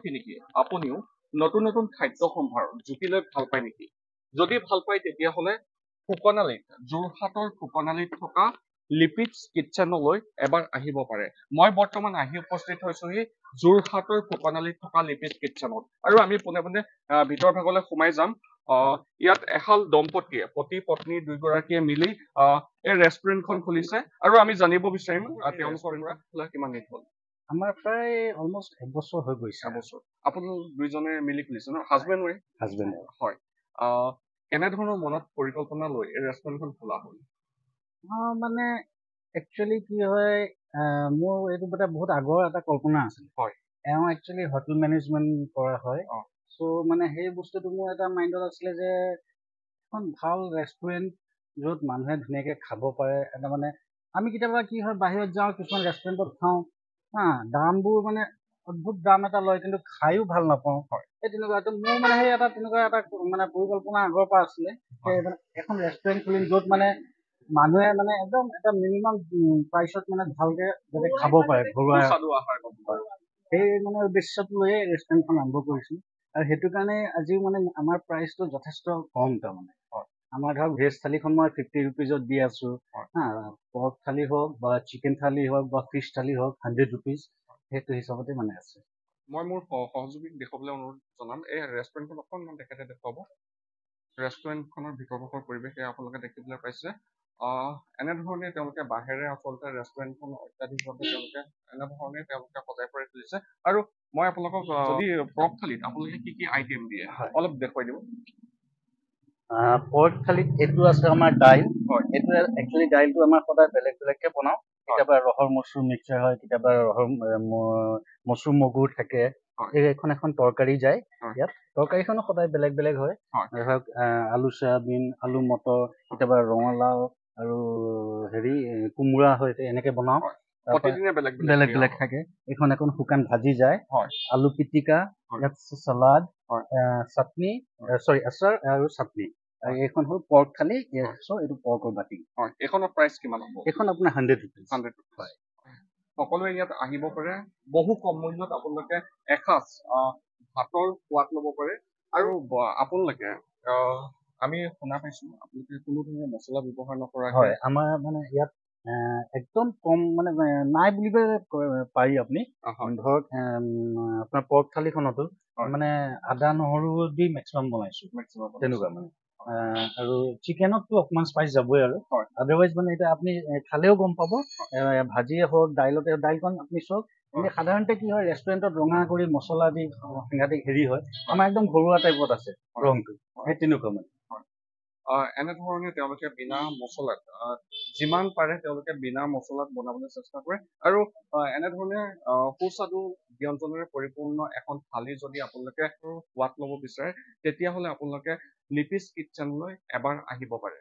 উপলক্ষে নেকি আপুনিও নতুন নতুন খাদ্য সম্ভাৰ জুতি লৈ ভাল পায় নেকি? যদি ভাল পায় তেতিয়াহ'লে ফুকনালীত যোৰহাটৰ ফুকনালীত থকা লিপিডছ কিটচেনলৈ এবাৰ আহিব পাৰে। মই বৰ্তমান আহি উপস্থিত হৈছোহি যোৰহাটৰ ফুকনালীত থকা লিপিডছ কিটচেনত। আৰু আমি পোনে পোনে ভিতৰ ভাগলৈ সোমাই যাম। ইয়াত এহাল দম্পতীয়ে পতি পত্নী দুয়োগৰাকীয়ে মিলি এই ৰেষ্টুৰেণ্টখন খুলিছে আৰু আমি জানিব বিচাৰিম তেওঁলোকৰ পৰা খোলা কিমান দিন হ'ল। আমাৰ প্ৰায় অলমষ্ট 1 বছৰ হৈ গৈছে। এবছৰ আপোনালোক দুইজনে মিলি খুলিছে ন? Husband wife? হাজবেণ্ড। হয়। কেনেধৰণৰ মনত পৰিকল্পনা লৈ এই ৰেষ্টুৰেণ্টখন খোলা হ'ল? মানে একচুৱেলি কি হয়, মোৰ এইটো এটা বহুত আগৰ এটা কল্পনা আছিল। হয়। এওঁ একচুৱেলি হোটেল মেনেজমেণ্ট কৰা হয়। চ' মানে সেই বস্তুটো মোৰ এটা মাইণ্ডত আছিলে যে এখন ভাল ৰেষ্টুৰেণ্ট য'ত মানুহে ধুনীয়াকৈ খাব পাৰে। এটা মানে আমি কেতিয়াবা কি হয় বাহিৰত যাওঁ, কিছুমান ৰেষ্টুৰেণ্টত খাওঁ, দামবোৰ মানে অদ্ভুত দাম এটা লয়, কিন্তু খায়ো ভাল নাপাওঁ। সেই তেনেকুৱা মোৰ মানে সেই এটা তেনেকুৱা এটা মানে পৰিকল্পনা আগৰ পৰা আছিলে যে মানে এখন ৰেষ্টুৰেণ্ট খুলিম য'ত মানে মানুহে মানে একদম এটা মিনিমাম প্ৰাইচত মানে ভালকে যাতে খাব পাৰে ঘৰুৱা। সেই মানে উদ্দেশ্যটো লৈয়ে ৰেষ্টুৰেণ্টখন আৰম্ভ কৰিছোঁ। আৰু সেইটো কাৰণে আজিও মানে আমাৰ প্ৰাইচটো যথেষ্ট কম। তাৰমানে আমাৰ ধৰক ভেজ থালিখন মই 50 ৰুপিজত দি আছো। পৰ্ক থালি হওক বা চিকেন থালি হওক বা ফিছ থালি হওক 100 ৰুপিজ, সেইটো হিচাপতে মানে আছে। মই মোৰ সহযোগীক দেখুৱাবলৈ অনুৰোধ জনাম। এই ৰেষ্টুৰেণ্টখন অকণমান তেখেতে দেখুৱাব। ৰেষ্টুৰেণ্টখনৰ ভিতৰ ভাগৰ পৰিৱেশ আপোনালোকে দেখিবলৈ পাইছে। এনেধৰণে তেওঁলোকে বাঁহেৰে আচলতে ৰেষ্টুৰেণ্টখন অত্যাধিকভাৱে তেওঁলোকে সজাই পৰাই তুলিছে। আৰু মই আপোনালোকক যদি পৰ্ক থালিত আপোনালোকে কি কি আইটেম দিয়ে অলপ দেখুৱাই দিব। পৰ্ক থালিত এইটো আছে আমাৰ দাইল। এইটো একচুৱেলি দাইলটো আমাৰ সদায় বেলেগ বেলেগকে বনাওঁ। কেতিয়াবা ৰহৰ মচুৰ মিক্সাৰ হয়, কেতিয়াবা ৰহৰ মচুৰ মগু থাকে। এখন এখন তৰকাৰী যায় ইয়াত। তৰকাৰীখনো সদায় বেলেগ বেলেগ হয়। ধৰক আলু চয়াবিন, আলু মটৰ, কেতিয়াবা ৰঙালাও আৰু কোমোৰা হয়, এনেকে বনাওঁ। বেলেগ বেলেগ থাকে। এখন এখন শুকান ভাজি যায়, আলু পিটিকা, ইয়াত চালাড, চাটনি, আচাৰ আৰু চাটনি। আৰু এইখন হ'ল পৰ্ক থালি। এইটো পৰ্কৰ বাতি। এইখনৰ প্ৰাইচ কিমান হ'ব? এইখন আপোনাৰ 100 ৰুপিজ। হয়। সকলোৱে ইয়াত আহিব পাৰে। বহু কম মূল্যত আপোনালোকে এসাঁজ ভাতৰ সোৱাদ ল'ব পাৰে। আৰু আপোনালোকে আমি শুনা পাইছো আপোনালোকে কোনো ধৰণৰ মছলা ব্যৱহাৰ নকৰাকৈ। হয়, আমাৰ মানে ইয়াত একদম কম মানে নাই বুলিবই পাৰি আপুনি। ধৰক আপোনাৰ পৰ্ক থালিখনতো মানে আদা নহৰু দি মেক্সিমাম বনাইছো তেনেকুৱা মানে। আৰু চিকেনততো অকমান স্পাইচ যাবই আৰু আদাৰৱাইজ মানে এতিয়া আপুনি খালেও গম পাব। ভাজিয়ে হওক, দাইলখন আপুনি চাওক। কিন্তু সাধাৰণতে কি হয় ৰেষ্টুৰেণ্টত ৰঙা কৰি মছলা দি সাংঘাতিক হয়। আমাৰ একদম ঘৰুৱা টাইপত আছে ৰংটো, সেই তেনেকুৱা মানে। এনেধৰণে তেওঁলোকে বিনা মছলাত যিমান পাৰে তেওঁলোকে বিনা মছলাত বনাবলৈ চেষ্টা কৰে। আৰু এনেধৰণে সুস্বাদু ব্যঞ্জনেৰে পৰিপূৰ্ণ এখন থালি যদি আপোনালোকে সোৱাদ ল'ব বিচাৰে তেতিয়াহ'লে আপোনালোকে লিপিডছ কিটচেনলৈ এবাৰ আহিব পাৰে।